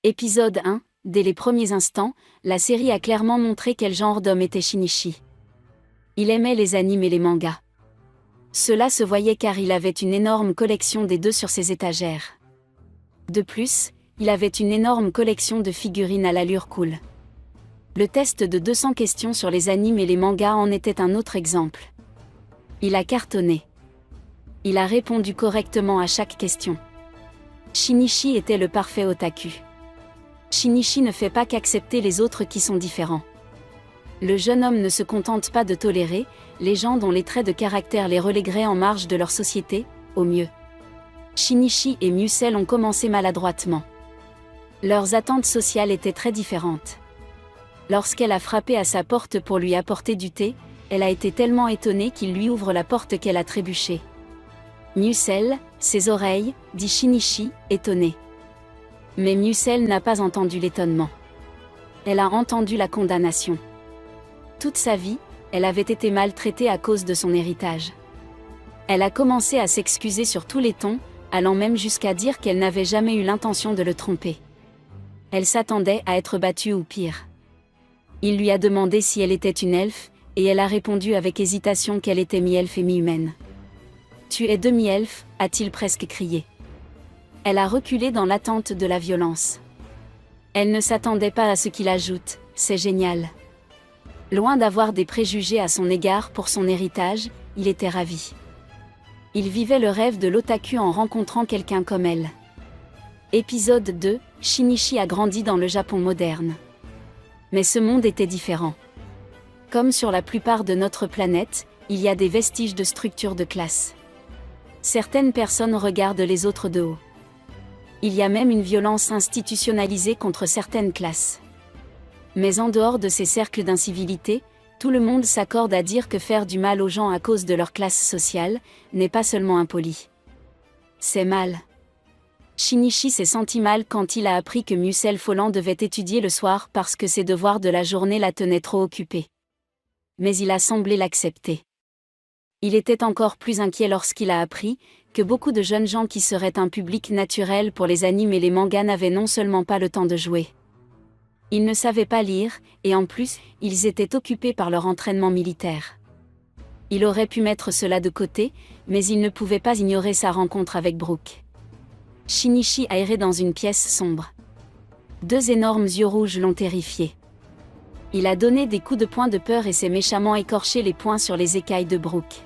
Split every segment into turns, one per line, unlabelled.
Épisode 1. Dès les premiers instants, la série a clairement montré quel genre d'homme était Shinichi. Il aimait les animes et les mangas. Cela se voyait car il avait une énorme collection des deux sur ses étagères. De plus, il avait une énorme collection de figurines à l'allure cool. Le test de 200 questions sur les animes et les mangas en était un autre exemple. Il a cartonné. Il a répondu correctement à chaque question. Shinichi était le parfait otaku. Shinichi ne fait pas qu'accepter les autres qui sont différents. Le jeune homme ne se contente pas de tolérer les gens dont les traits de caractère les relégueraient en marge de leur société, au mieux. Shinichi et Musel ont commencé maladroitement. Leurs attentes sociales étaient très différentes. Lorsqu'elle a frappé à sa porte pour lui apporter du thé, elle a été tellement étonnée qu'il lui ouvre la porte qu'elle a trébuché. Musel, ses oreilles, dit Shinichi, étonné. Mais Musel n'a pas entendu l'étonnement. Elle a entendu la condamnation. Toute sa vie, elle avait été maltraitée à cause de son héritage. Elle a commencé à s'excuser sur tous les tons, allant même jusqu'à dire qu'elle n'avait jamais eu l'intention de le tromper. Elle s'attendait à être battue ou pire. Il lui a demandé si elle était une elfe, et elle a répondu avec hésitation qu'elle était mi-elfe et mi-humaine. « Tu es demi-elfe » a-t-il presque crié. Elle a reculé dans l'attente de la violence. Elle ne s'attendait pas à ce qu'il ajoute « c'est génial ». Loin d'avoir des préjugés à son égard pour son héritage, il était ravi. Il vivait le rêve de l'otaku en rencontrant quelqu'un comme elle. Épisode 2, Shinichi a grandi dans le Japon moderne. Mais ce monde était différent. Comme sur la plupart de notre planète, il y a des vestiges de structures de classe. Certaines personnes regardent les autres de haut. Il y a même une violence institutionnalisée contre certaines classes. Mais en dehors de ces cercles d'incivilité, tout le monde s'accorde à dire que faire du mal aux gens à cause de leur classe sociale n'est pas seulement impoli. C'est mal. Shinichi s'est senti mal quand il a appris que Musel Folland devait étudier le soir parce que ses devoirs de la journée la tenaient trop occupée. Mais il a semblé l'accepter. Il était encore plus inquiet lorsqu'il a appris que beaucoup de jeunes gens qui seraient un public naturel pour les animes et les mangas n'avaient non seulement pas le temps de jouer. Ils ne savaient pas lire, et en plus, ils étaient occupés par leur entraînement militaire. Il aurait pu mettre cela de côté, mais il ne pouvait pas ignorer sa rencontre avec Brooke. Shinichi a erré dans une pièce sombre. Deux énormes yeux rouges l'ont terrifié. Il a donné des coups de poing de peur et s'est méchamment écorché les poings sur les écailles de Brooke.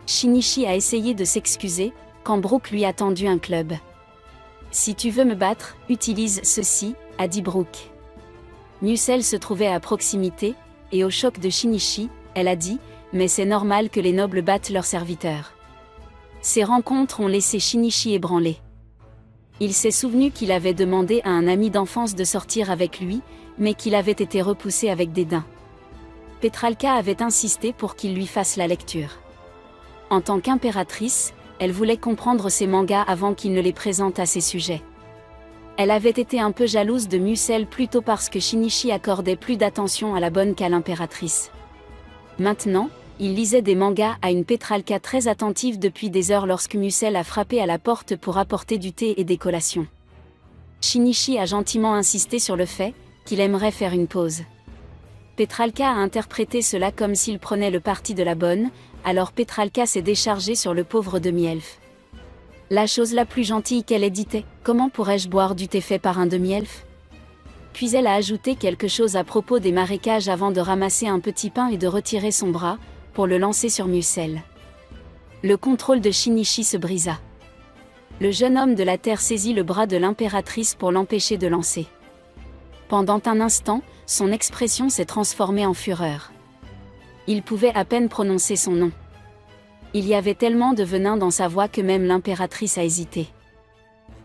Shinichi a essayé de s'excuser, quand Brooke lui a tendu un club. « Si tu veux me battre, utilise ceci », a dit Brooke. Musel se trouvait à proximité, et au choc de Shinichi, elle a dit « Mais c'est normal que les nobles battent leurs serviteurs ». Ces rencontres ont laissé Shinichi ébranlé. Il s'est souvenu qu'il avait demandé à un ami d'enfance de sortir avec lui, mais qu'il avait été repoussé avec dédain. Petralka avait insisté pour qu'il lui fasse la lecture. En tant qu'impératrice, elle voulait comprendre ses mangas avant qu'il ne les présente à ses sujets. Elle avait été un peu jalouse de Musel plutôt parce que Shinichi accordait plus d'attention à la bonne qu'à l'impératrice. Maintenant, il lisait des mangas à une Petralka très attentive depuis des heures lorsque Musel a frappé à la porte pour apporter du thé et des collations. Shinichi a gentiment insisté sur le fait qu'il aimerait faire une pause. Petralka a interprété cela comme s'il prenait le parti de la bonne, alors Petralka s'est déchargée sur le pauvre demi-elfe. La chose la plus gentille qu'elle ait dite est « Comment pourrais-je boire du thé fait par un demi-elfe ?» Puis elle a ajouté quelque chose à propos des marécages avant de ramasser un petit pain et de retirer son bras, pour le lancer sur Musel. Le contrôle de Shinichi se brisa. Le jeune homme de la terre saisit le bras de l'impératrice pour l'empêcher de lancer. Pendant un instant, son expression s'est transformée en fureur. Il pouvait à peine prononcer son nom. Il y avait tellement de venin dans sa voix que même l'impératrice a hésité.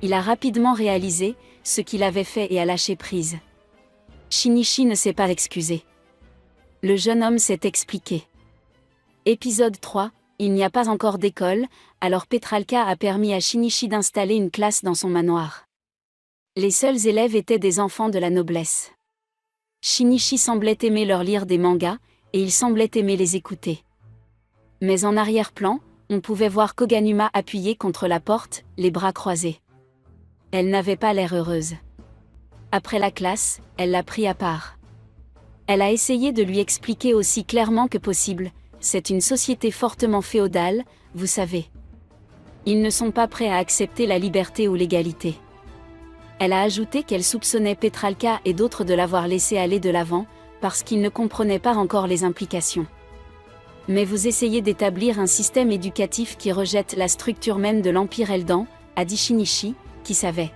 Il a rapidement réalisé ce qu'il avait fait et a lâché prise. Shinichi ne s'est pas excusé. Le jeune homme s'est expliqué. Épisode 3, il n'y a pas encore d'école, alors Petralka a permis à Shinichi d'installer une classe dans son manoir. Les seuls élèves étaient des enfants de la noblesse. Shinichi semblait aimer leur lire des mangas, et il semblait aimer les écouter. Mais en arrière-plan, on pouvait voir Koganuma appuyée contre la porte, les bras croisés. Elle n'avait pas l'air heureuse. Après la classe, elle l'a pris à part. Elle a essayé de lui expliquer aussi clairement que possible, c'est une société fortement féodale, vous savez. Ils ne sont pas prêts à accepter la liberté ou l'égalité. Elle a ajouté qu'elle soupçonnait Petralka et d'autres de l'avoir laissé aller de l'avant, parce qu'ils ne comprenaient pas encore les implications. Mais vous essayez d'établir un système éducatif qui rejette la structure même de l'Empire Eldan, a dit Shinichi, qui savait.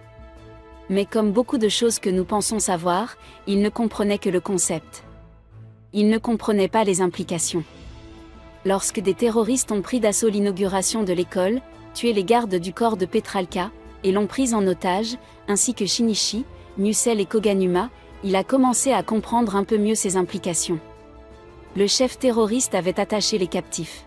Mais comme beaucoup de choses que nous pensons savoir, il ne comprenait que le concept. Il ne comprenait pas les implications. Lorsque des terroristes ont pris d'assaut l'inauguration de l'école, tué les gardes du corps de Petralka, et l'ont prise en otage, ainsi que Shinichi, Musel et Koganuma, il a commencé à comprendre un peu mieux ses implications. Le chef terroriste avait attaché les captifs.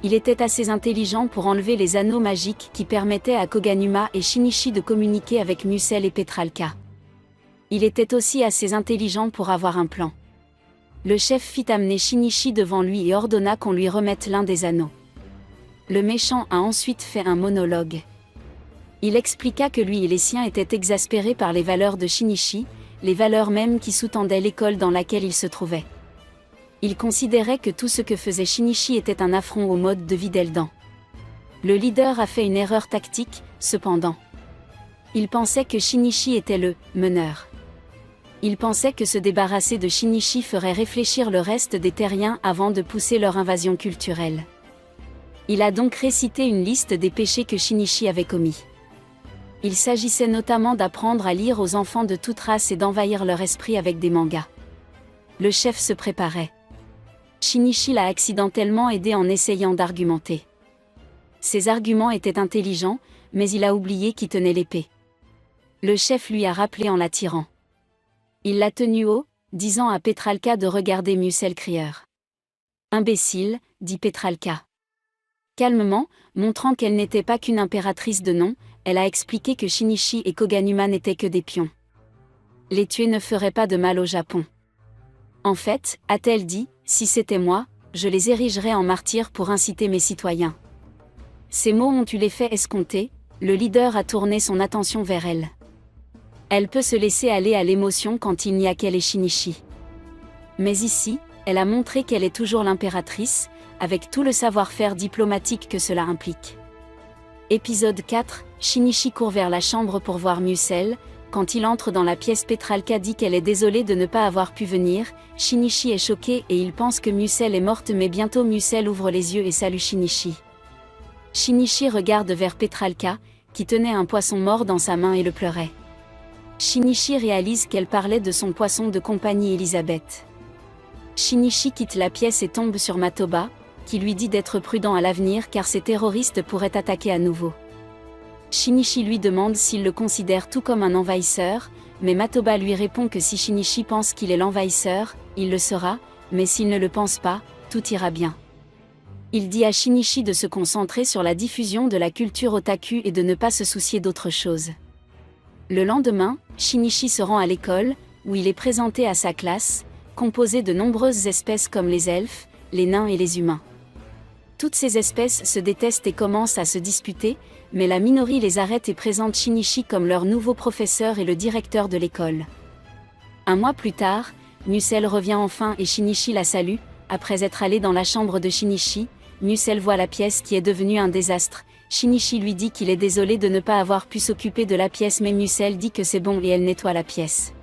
Il était assez intelligent pour enlever les anneaux magiques qui permettaient à Koganuma et Shinichi de communiquer avec Musel et Petralka. Il était aussi assez intelligent pour avoir un plan. Le chef fit amener Shinichi devant lui et ordonna qu'on lui remette l'un des anneaux. Le méchant a ensuite fait un monologue. Il expliqua que lui et les siens étaient exaspérés par les valeurs de Shinichi, les valeurs mêmes qui sous-tendaient l'école dans laquelle il se trouvait. Il considérait que tout ce que faisait Shinichi était un affront au mode de vie d'Eldan. Le leader a fait une erreur tactique, cependant. Il pensait que Shinichi était le meneur. Il pensait que se débarrasser de Shinichi ferait réfléchir le reste des terriens avant de pousser leur invasion culturelle. Il a donc récité une liste des péchés que Shinichi avait commis. Il s'agissait notamment d'apprendre à lire aux enfants de toute race et d'envahir leur esprit avec des mangas. Le chef se préparait. Shinichi l'a accidentellement aidé en essayant d'argumenter. Ses arguments étaient intelligents, mais il a oublié qui tenait l'épée. Le chef lui a rappelé en l'attirant. Il l'a tenu haut, disant à Petralka de regarder Musel Crieur. « Imbécile, dit Petralka. » Calmement, montrant qu'elle n'était pas qu'une impératrice de nom, elle a expliqué que Shinichi et Koganuma n'étaient que des pions. Les tuer ne ferait pas de mal au Japon. En fait, a-t-elle dit, si c'était moi, je les érigerais en martyrs pour inciter mes citoyens. Ces mots ont eu l'effet escompté, le leader a tourné son attention vers elle. Elle peut se laisser aller à l'émotion quand il n'y a qu'elle et Shinichi. Mais ici, elle a montré qu'elle est toujours l'impératrice, avec tout le savoir-faire diplomatique que cela implique. Épisode 4, Shinichi court vers la chambre pour voir Musel. Quand il entre dans la pièce, Petralka dit qu'elle est désolée de ne pas avoir pu venir. Shinichi est choqué et il pense que Musel est morte, mais bientôt Musel ouvre les yeux et salue Shinichi. Shinichi regarde vers Petralka, qui tenait un poisson mort dans sa main et le pleurait. Shinichi réalise qu'elle parlait de son poisson de compagnie Elisabeth. Shinichi quitte la pièce et tombe sur Matoba, qui lui dit d'être prudent à l'avenir car ces terroristes pourraient attaquer à nouveau. Shinichi lui demande s'il le considère tout comme un envahisseur, mais Matoba lui répond que si Shinichi pense qu'il est l'envahisseur, il le sera, mais s'il ne le pense pas, tout ira bien. Il dit à Shinichi de se concentrer sur la diffusion de la culture otaku et de ne pas se soucier d'autre chose. Le lendemain, Shinichi se rend à l'école, où il est présenté à sa classe, composée de nombreuses espèces comme les elfes, les nains et les humains. Toutes ces espèces se détestent et commencent à se disputer, mais la Minori les arrête et présente Shinichi comme leur nouveau professeur et le directeur de l'école. Un mois plus tard, Musel revient enfin et Shinichi la salue. Après être allé dans la chambre de Shinichi, Musel voit la pièce qui est devenue un désastre. Shinichi lui dit qu'il est désolé de ne pas avoir pu s'occuper de la pièce, mais Musel dit que c'est bon et elle nettoie la pièce.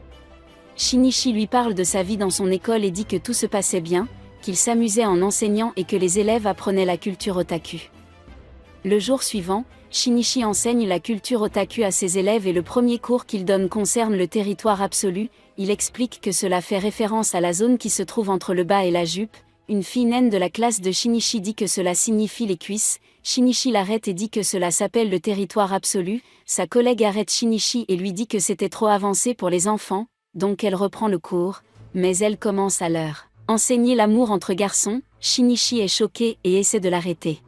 Shinichi lui parle de sa vie dans son école et dit que tout se passait bien, qu'il s'amusait en enseignant et que les élèves apprenaient la culture otaku. Le jour suivant, Shinichi enseigne la culture otaku à ses élèves et le premier cours qu'il donne concerne le territoire absolu. Il explique que cela fait référence à la zone qui se trouve entre le bas et la jupe. Une fille naine de la classe de Shinichi dit que cela signifie les cuisses. Shinichi l'arrête et dit que cela s'appelle le territoire absolu. Sa collègue arrête Shinichi et lui dit que c'était trop avancé pour les enfants, donc elle reprend le cours, mais elle commence à leur enseigner l'amour entre garçons. Shinichi est choqué et essaie de l'arrêter.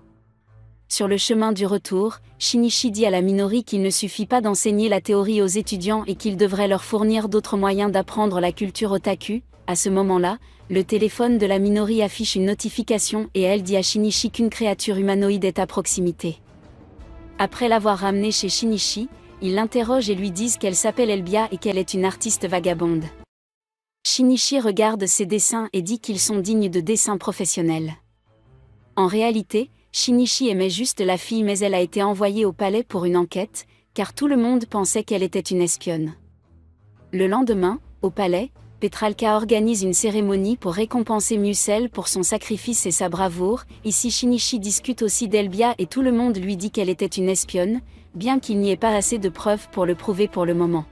Sur le chemin du retour, Shinichi dit à la Minori qu'il ne suffit pas d'enseigner la théorie aux étudiants et qu'il devrait leur fournir d'autres moyens d'apprendre la culture otaku. À ce moment-là, le téléphone de la Minori affiche une notification et elle dit à Shinichi qu'une créature humanoïde est à proximité. Après l'avoir ramené chez Shinichi, ils l'interrogent et lui disent qu'elle s'appelle Elbia et qu'elle est une artiste vagabonde. Shinichi regarde ses dessins et dit qu'ils sont dignes de dessins professionnels. En réalité, Shinichi aimait juste la fille mais elle a été envoyée au palais pour une enquête, car tout le monde pensait qu'elle était une espionne. Le lendemain, au palais, Petralka organise une cérémonie pour récompenser Musel pour son sacrifice et sa bravoure. Ici Shinichi discute aussi d'Elbia et tout le monde lui dit qu'elle était une espionne, bien qu'il n'y ait pas assez de preuves pour le prouver pour le moment.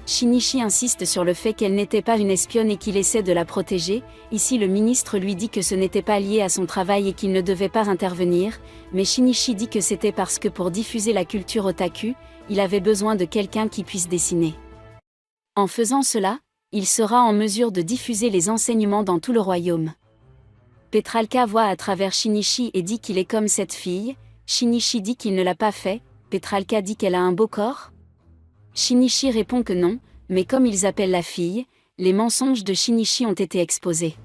Shinichi insiste sur le fait qu'elle n'était pas une espionne et qu'il essaie de la protéger. Ici le ministre lui dit que ce n'était pas lié à son travail et qu'il ne devait pas intervenir, mais Shinichi dit que c'était parce que pour diffuser la culture otaku, il avait besoin de quelqu'un qui puisse dessiner. En faisant cela, il sera en mesure de diffuser les enseignements dans tout le royaume. Petralka voit à travers Shinichi et dit qu'il est comme cette fille. Shinichi dit qu'il ne l'a pas fait. Petralka dit qu'elle a un beau corps. Shinichi répond que non, mais comme ils appellent la fille, les mensonges de Shinichi ont été exposés.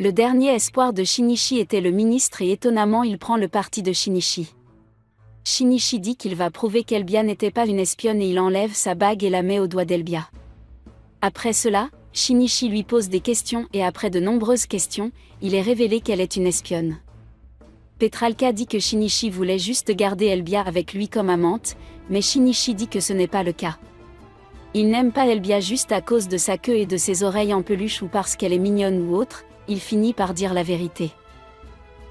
Le dernier espoir de Shinichi était le ministre et étonnamment il prend le parti de Shinichi. Shinichi dit qu'il va prouver qu'Elbia n'était pas une espionne et il enlève sa bague et la met au doigt d'Elbia. Après cela, Shinichi lui pose des questions et après de nombreuses questions, il est révélé qu'elle est une espionne. Petralka dit que Shinichi voulait juste garder Elbia avec lui comme amante, mais Shinichi dit que ce n'est pas le cas. Il n'aime pas Elbia juste à cause de sa queue et de ses oreilles en peluche ou parce qu'elle est mignonne ou autre, il finit par dire la vérité.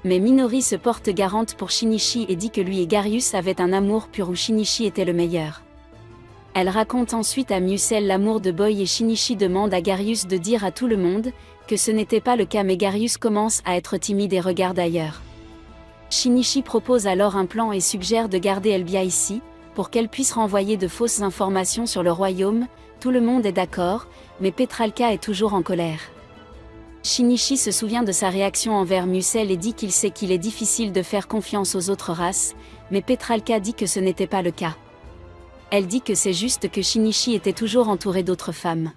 Mais Minori se porte garante pour Shinichi et dit que lui et Garius avaient un amour pur où Shinichi était le meilleur. Elle raconte ensuite à Musel l'amour de Boy et Shinichi demande à Garius de dire à tout le monde que ce n'était pas le cas mais Garius commence à être timide et regarde ailleurs. Shinichi propose alors un plan et suggère de garder Elbia ici, pour qu'elle puisse renvoyer de fausses informations sur le royaume. Tout le monde est d'accord, mais Petralka est toujours en colère. Shinichi se souvient de sa réaction envers Musel et dit qu'il sait qu'il est difficile de faire confiance aux autres races, mais Petralka dit que ce n'était pas le cas. Elle dit que c'est juste que Shinichi était toujours entouré d'autres femmes.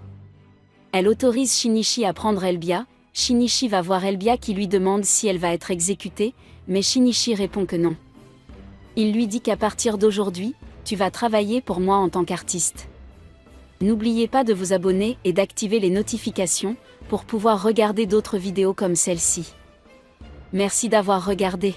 Elle autorise Shinichi à prendre Elbia. Shinichi va voir Elbia qui lui demande si elle va être exécutée, mais Shinichi répond que non. Il lui dit qu'à partir d'aujourd'hui, tu vas travailler pour moi en tant qu'artiste. N'oubliez pas de vous abonner et d'activer les notifications pour pouvoir regarder d'autres vidéos comme celle-ci. Merci d'avoir regardé.